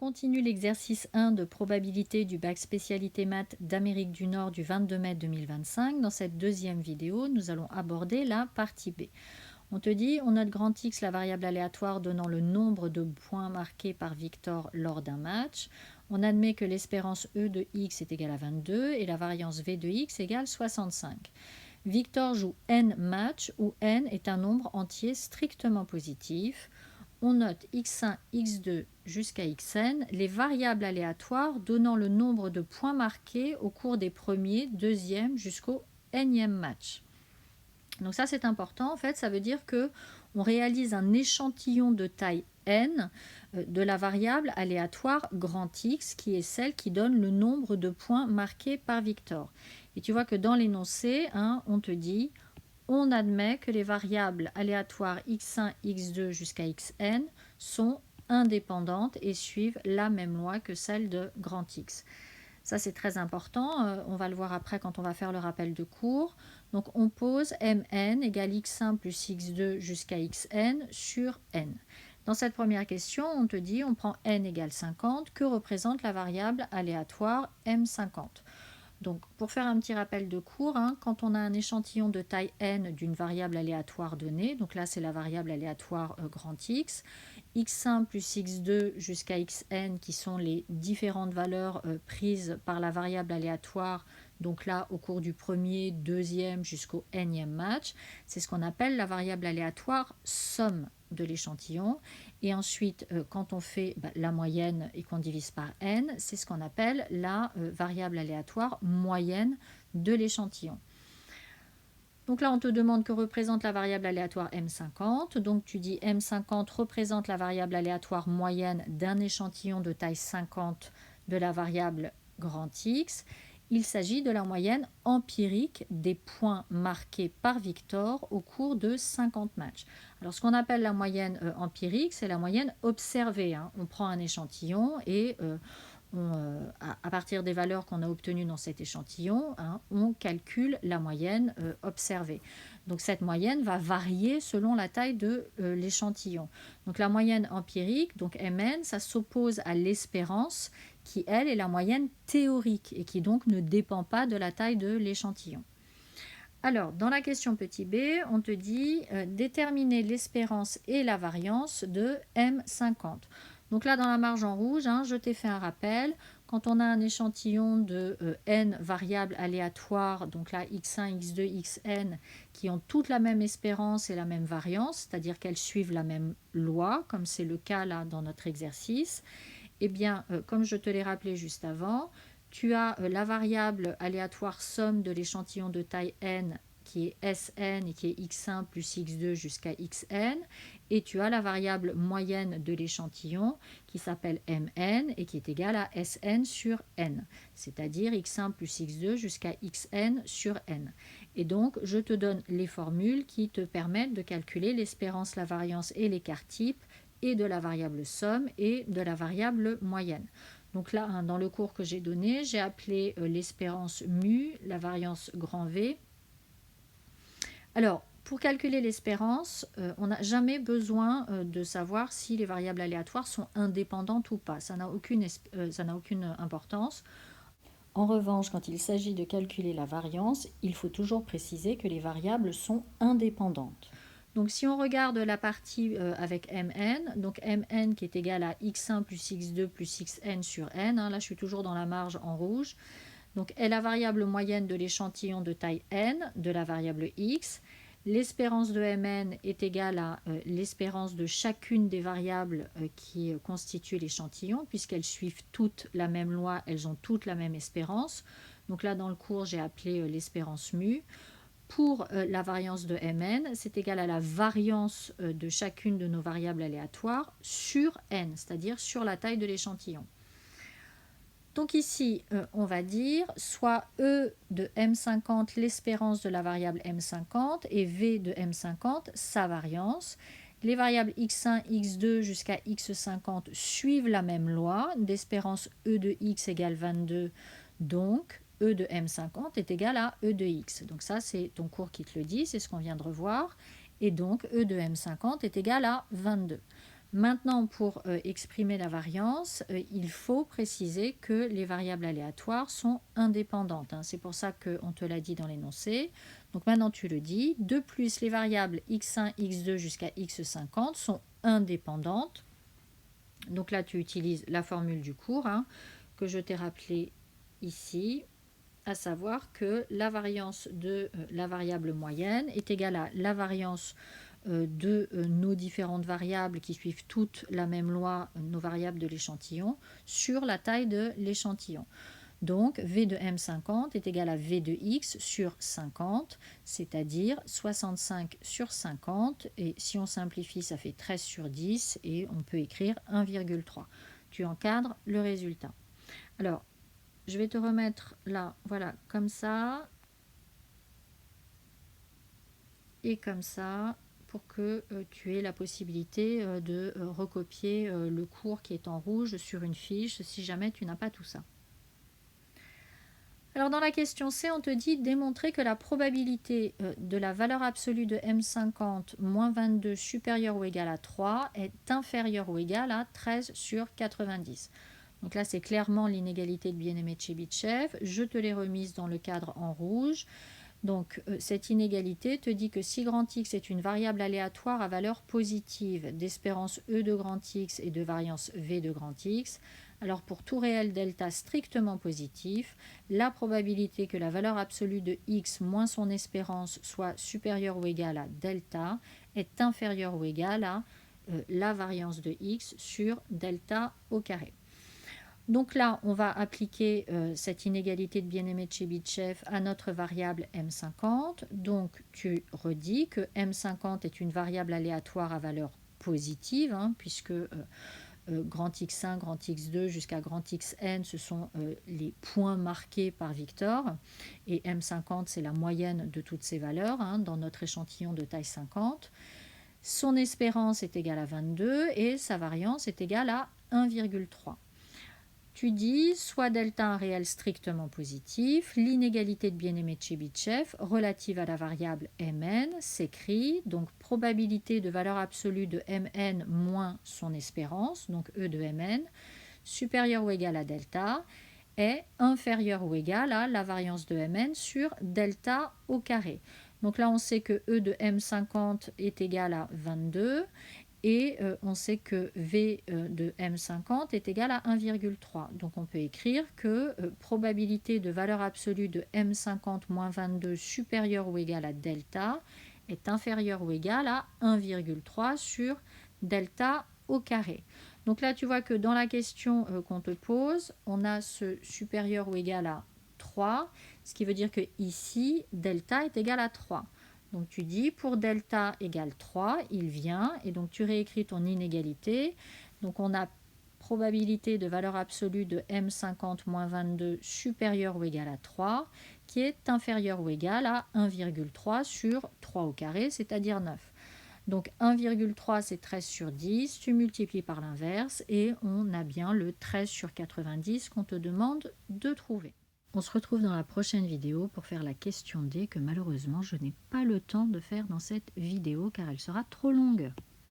continue l'exercice 1 de probabilité du bac spécialité maths d'Amérique du Nord du 22 mai 2025. Dans cette deuxième vidéo, nous allons aborder la partie B. On te dit, on note grand X, la variable aléatoire donnant le nombre de points marqués par Victor lors d'un match. On admet que l'espérance E de X est égale à 22 et la variance V de X égale 65. Victor joue n matchs où n est un nombre entier strictement positif. On note x1, x2 jusqu'à xn, les variables aléatoires donnant le nombre de points marqués au cours des premiers, deuxième jusqu'au nème match. Donc ça c'est important, en fait ça veut dire que on réalise un échantillon de taille n de la variable aléatoire grand X qui est celle qui donne le nombre de points marqués par Victor. Et tu vois que dans l'énoncé, on te dit on admet que les variables aléatoires x1, x2 jusqu'à xn sont indépendantes et suivent la même loi que celle de grand X. Ça, c'est très important. On va le voir après quand on va faire le rappel de cours. Donc, on pose mn égale x1 plus x2 jusqu'à xn sur n. Dans cette première question, on te dit, on prend n égale 50, que représente la variable aléatoire m50. Donc, pour faire un petit rappel de cours, quand on a un échantillon de taille n d'une variable aléatoire donnée, donc là c'est la variable aléatoire grand X, x1 plus x2 jusqu'à xn qui sont les différentes valeurs prises par la variable aléatoire, donc là au cours du premier, deuxième jusqu'au nème match, c'est ce qu'on appelle la variable aléatoire somme de l'échantillon. Et ensuite, quand on fait la moyenne et qu'on divise par n, c'est ce qu'on appelle la variable aléatoire moyenne de l'échantillon. Donc là, on te demande que représente la variable aléatoire M50. Donc tu dis M50 représente la variable aléatoire moyenne d'un échantillon de taille 50 de la variable grand X. Il s'agit de la moyenne empirique des points marqués par Victor au cours de 50 matchs. Alors ce qu'on appelle la moyenne empirique, c'est la moyenne observée. On prend un échantillon et à partir des valeurs qu'on a obtenues dans cet échantillon, on calcule la moyenne observée. Donc cette moyenne va varier selon la taille de l'échantillon. Donc la moyenne empirique, donc Mn, ça s'oppose à l'espérance qui, elle, est la moyenne théorique et qui donc ne dépend pas de la taille de l'échantillon. Alors, dans la question petit b, on te dit déterminer l'espérance et la variance de M50. Donc là, dans la marge en rouge, je t'ai fait un rappel. Quand on a un échantillon de n variables aléatoires, donc là x1, x2, xn, qui ont toutes la même espérance et la même variance, c'est-à-dire qu'elles suivent la même loi, comme c'est le cas là dans notre exercice, eh bien, comme je te l'ai rappelé juste avant, tu as la variable aléatoire somme de l'échantillon de taille n qui est Sn et qui est x1 plus x2 jusqu'à xn, et tu as la variable moyenne de l'échantillon qui s'appelle Mn et qui est égale à Sn sur n, c'est-à-dire x1 plus x2 jusqu'à xn sur n. Et donc, je te donne les formules qui te permettent de calculer l'espérance, la variance et l'écart type et de la variable somme et de la variable moyenne. Donc là, dans le cours que j'ai donné, j'ai appelé l'espérance mu, la variance grand V. Alors, pour calculer l'espérance, on n'a jamais besoin de savoir si les variables aléatoires sont indépendantes ou pas. Ça n'a aucune importance. En revanche, quand il s'agit de calculer la variance, il faut toujours préciser que les variables sont indépendantes. Donc si on regarde la partie avec Mn, donc Mn qui est égal à x1 plus x2 plus xn sur n, là je suis toujours dans la marge en rouge, donc est la variable moyenne de l'échantillon de taille n de la variable x. L'espérance de Mn est égale à l'espérance de chacune des variables qui constituent l'échantillon, puisqu'elles suivent toutes la même loi, elles ont toutes la même espérance. Donc là dans le cours j'ai appelé l'espérance mu. Pour la variance de Mn, c'est égal à la variance de chacune de nos variables aléatoires sur n, c'est-à-dire sur la taille de l'échantillon. Donc ici, on va dire soit E de M50, l'espérance de la variable M50, et V de M50, sa variance. Les variables x1, x2 jusqu'à x50 suivent la même loi, d'espérance E de x égale 22, donc E de M50 est égal à E de x. Donc ça, c'est ton cours qui te le dit, c'est ce qu'on vient de revoir. Et donc, E de M50 est égal à 22. Maintenant, pour exprimer la variance, il faut préciser que les variables aléatoires sont indépendantes, hein. C'est pour ça qu'on te l'a dit dans l'énoncé. Donc maintenant, tu le dis. De plus, les variables x1, x2 jusqu'à x50 sont indépendantes. Donc là, tu utilises la formule du cours, hein, que je t'ai rappelée ici, à savoir que la variance de la variable moyenne est égale à la variance de nos différentes variables qui suivent toutes la même loi, nos variables de l'échantillon, sur la taille de l'échantillon. Donc V de M50 est égal à V de X sur 50, c'est-à-dire 65 sur 50, et si on simplifie, ça fait 13 sur 10, et on peut écrire 1,3. Tu encadres le résultat. Alors, je vais te remettre là, voilà, comme ça, et comme ça, pour que tu aies la possibilité de recopier le cours qui est en rouge sur une fiche, si jamais tu n'as pas tout ça. Alors dans la question C, on te dit démontrer que la probabilité de la valeur absolue de M50 moins 22 supérieure ou égale à 3 est inférieure ou égale à 13 sur 90. Donc là, c'est clairement l'inégalité de Bien-Aimé de Chebyshev. Je te l'ai remise dans le cadre en rouge. Donc cette inégalité te dit que si grand X est une variable aléatoire à valeur positive d'espérance E de grand X et de variance V de grand X, alors pour tout réel delta strictement positif, la probabilité que la valeur absolue de X moins son espérance soit supérieure ou égale à delta est inférieure ou égale à la variance de X sur delta au carré. Donc là, on va appliquer cette inégalité de Bien-Aimé de Chebyshev à notre variable M50. Donc tu redis que M50 est une variable aléatoire à valeur positive, hein, puisque grand X1, grand X2 jusqu'à grand Xn, ce sont les points marqués par Victor. Et M50, c'est la moyenne de toutes ces valeurs, hein, dans notre échantillon de taille 50. Son espérance est égale à 22 et sa variance est égale à 1,3. Tu dis soit delta un réel strictement positif, l'inégalité de Bien-Aimé de Chebyshev relative à la variable Mn s'écrit, donc probabilité de valeur absolue de Mn moins son espérance, donc E de Mn, supérieure ou égale à delta, est inférieure ou égale à la variance de Mn sur delta au carré. Donc là, on sait que E de M50 est égal à 22 et on sait que V de M50 est égal à 1,3. Donc on peut écrire que probabilité de valeur absolue de M50 moins 22 supérieure ou égale à delta est inférieure ou égale à 1,3 sur delta au carré. Donc là, tu vois que dans la question qu'on te pose, on a ce supérieur ou égal à 3, ce qui veut dire que ici, delta est égal à 3. Donc tu dis pour delta égale 3, il vient, et donc tu réécris ton inégalité. Donc on a probabilité de valeur absolue de M50 moins 22 supérieure ou égale à 3, qui est inférieure ou égale à 1,3 sur 3 au carré, c'est-à-dire 9. Donc 1,3 c'est 13 sur 10, tu multiplies par l'inverse et on a bien le 13 sur 90 qu'on te demande de trouver. On se retrouve dans la prochaine vidéo pour faire la question D que malheureusement je n'ai pas le temps de faire dans cette vidéo car elle sera trop longue.